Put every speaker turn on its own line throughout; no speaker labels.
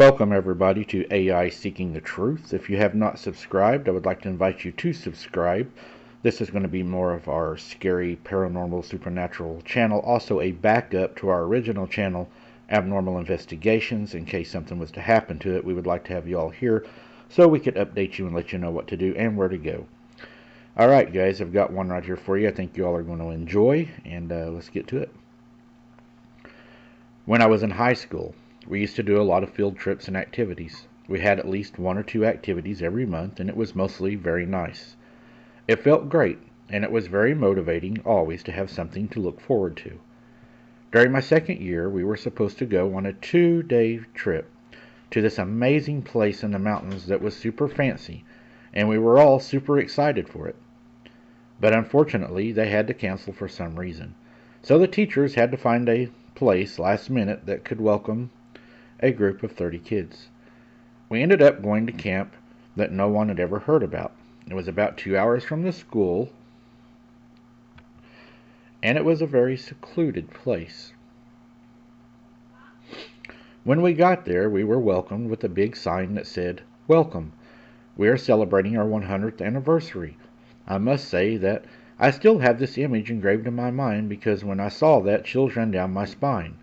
Welcome everybody to AI Seeking the Truth. If you have not subscribed, I would like to invite you to subscribe. This is going to be more of our scary, paranormal, supernatural channel, also a backup to our original channel, Abnormal Investigations. In case something was to happen to it, we would like to have you all here so we could update you and let you know what to do and where to go. Alright guys, I've got one right here for you I think you all are going to enjoy, and let's get to it. When I was in high school, we used to do a lot of field trips and activities. We had at least one or two activities every month, and it was mostly very nice. It felt great, and it was very motivating always to have something to look forward to. During my second year, we were supposed to go on a 2-day trip to this amazing place in the mountains that was super fancy, and we were all super excited for it. But unfortunately, they had to cancel for some reason. So the teachers had to find a place last minute that could welcome a group of 30 kids. We ended up going to camp that no one had ever heard about. It was about 2 hours from the school, and it was a very secluded place. When we got there, we were welcomed with a big sign that said, "Welcome. We are celebrating our 100th anniversary." I must say that I still have this image engraved in my mind because when I saw that, chills ran down my spine.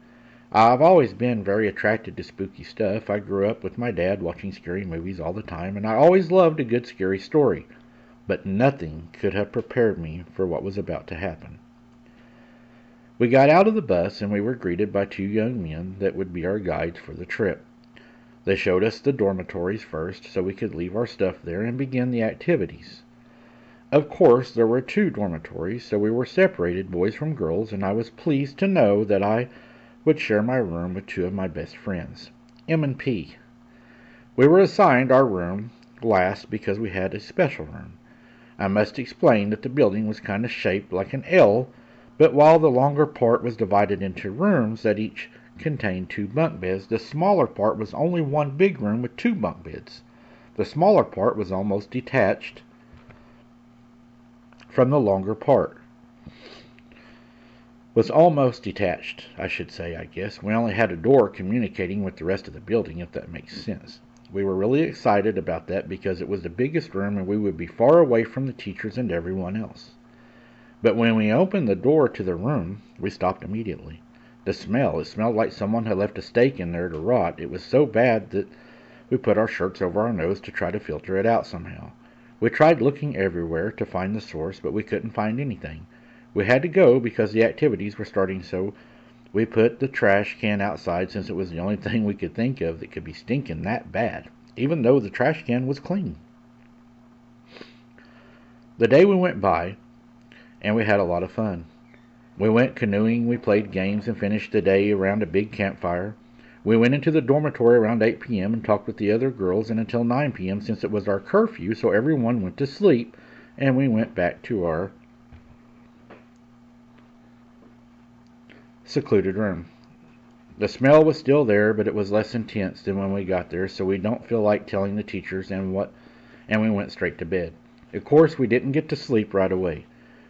I've always been very attracted to spooky stuff. I grew up with my dad watching scary movies all the time, and I always loved a good scary story. But nothing could have prepared me for what was about to happen. We got out of the bus and we were greeted by two young men that would be our guides for the trip. They showed us the dormitories first so we could leave our stuff there and begin the activities. Of course, there were two dormitories, so we were separated, boys from girls, and I was pleased to know that I would share my room with two of my best friends, M and P. We were assigned our room last because we had a special room. I must explain that the building was kind of shaped like an L, but while the longer part was divided into rooms that each contained 2 bunk beds, the smaller part was only one big room with 2 bunk beds. The smaller part was almost detached from the longer part. I should say, I guess. We only had a door communicating with the rest of the building, if that makes sense. We were really excited about that because it was the biggest room and we would be far away from the teachers and everyone else. But when we opened the door to the room, we stopped immediately. It smelled like someone had left a steak in there to rot. It was so bad that we put our shirts over our nose to try to filter it out somehow. We tried looking everywhere to find the source, but we couldn't find anything. We had to go because the activities were starting, so we put the trash can outside since it was the only thing we could think of that could be stinking that bad, even though the trash can was clean. The day we went by, and we had a lot of fun. We went canoeing, we played games, and finished the day around a big campfire. We went into the dormitory around 8 p.m. and talked with the other girls and until 9 p.m. since it was our curfew, so everyone went to sleep, and we went back to our secluded room. The smell was still there, but it was less intense than when we got there, so we don't feel like telling the teachers and we went straight to bed. Of course, we didn't get to sleep right away.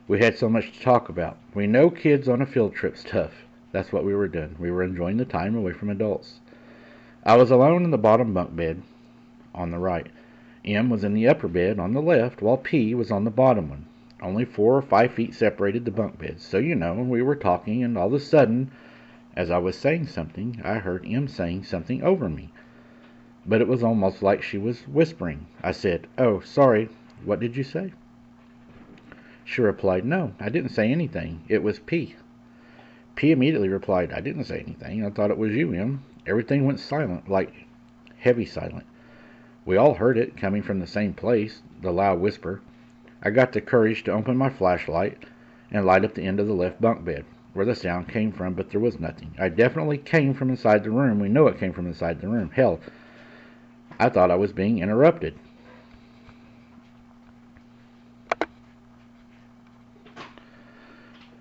We had so much to talk about. We know kids on a field trip stuff. That's what we were doing. We were enjoying the time away from adults. I was alone in the bottom bunk bed on the right. M was in the upper bed on the left, while P was on the bottom one. Only 4 or 5 feet separated the bunk beds. So, we were talking, and all of a sudden, as I was saying something, I heard M saying something over me. But it was almost like she was whispering. I said, "Oh, sorry, what did you say?" She replied, "No, I didn't say anything. It was P." P immediately replied, "I didn't say anything. I thought it was you, M." Everything went silent, like heavy silent. We all heard it, coming from the same place, the loud whisper. I got the courage to open my flashlight and light up the end of the left bunk bed, where the sound came from, but there was nothing. It definitely came from inside the room. We know it came from inside the room. Hell, I thought I was being interrupted.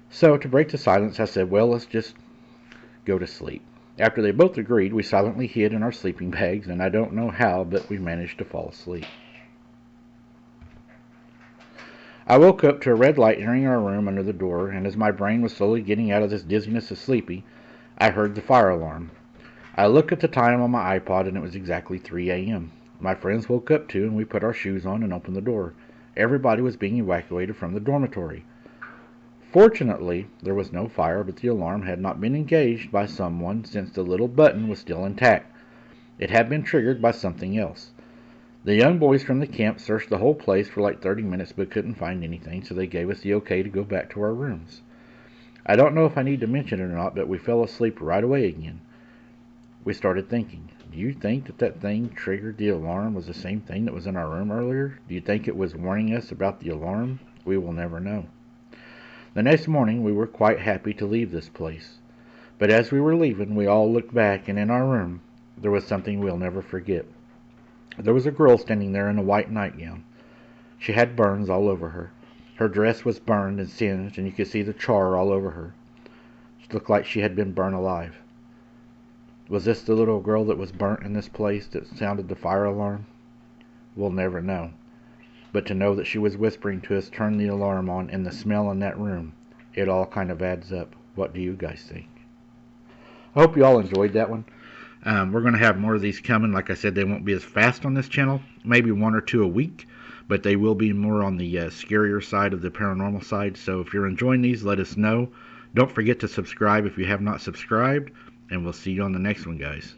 So, to break the silence, I said, "Well, let's just go to sleep." After they both agreed, we silently hid in our sleeping bags, and I don't know how, but we managed to fall asleep. I woke up to a red light entering our room under the door, and as my brain was slowly getting out of this dizziness of sleepy, I heard the fire alarm. I looked at the time on my iPod and it was exactly 3 a.m. My friends woke up too and we put our shoes on and opened the door. Everybody was being evacuated from the dormitory. Fortunately, there was no fire, but the alarm had not been engaged by someone since the little button was still intact. It had been triggered by something else. The young boys from the camp searched the whole place for like 30 minutes but couldn't find anything, so they gave us the okay to go back to our rooms. I don't know if I need to mention it or not, but we fell asleep right away again. We started thinking, do you think that thing triggered the alarm was the same thing that was in our room earlier? Do you think it was warning us about the alarm? We will never know. The next morning we were quite happy to leave this place. But as we were leaving, we all looked back, and in our room there was something we'll never forget. There was a girl standing there in a white nightgown. She had burns all over her. Her dress was burned and singed, and you could see the char all over her. She looked like she had been burned alive. Was this the little girl that was burnt in this place that sounded the fire alarm? We'll never know. But to know that she was whispering to us, turn the alarm on, and the smell in that room, it all kind of adds up. What do you guys think? I hope you all enjoyed that one. We're going to have more of these coming. Like I said, they won't be as fast on this channel, maybe one or two a week, but they will be more on the scarier side of the paranormal side. So if you're enjoying these, let us know. Don't forget to subscribe if you have not subscribed, and we'll see you on the next one, guys.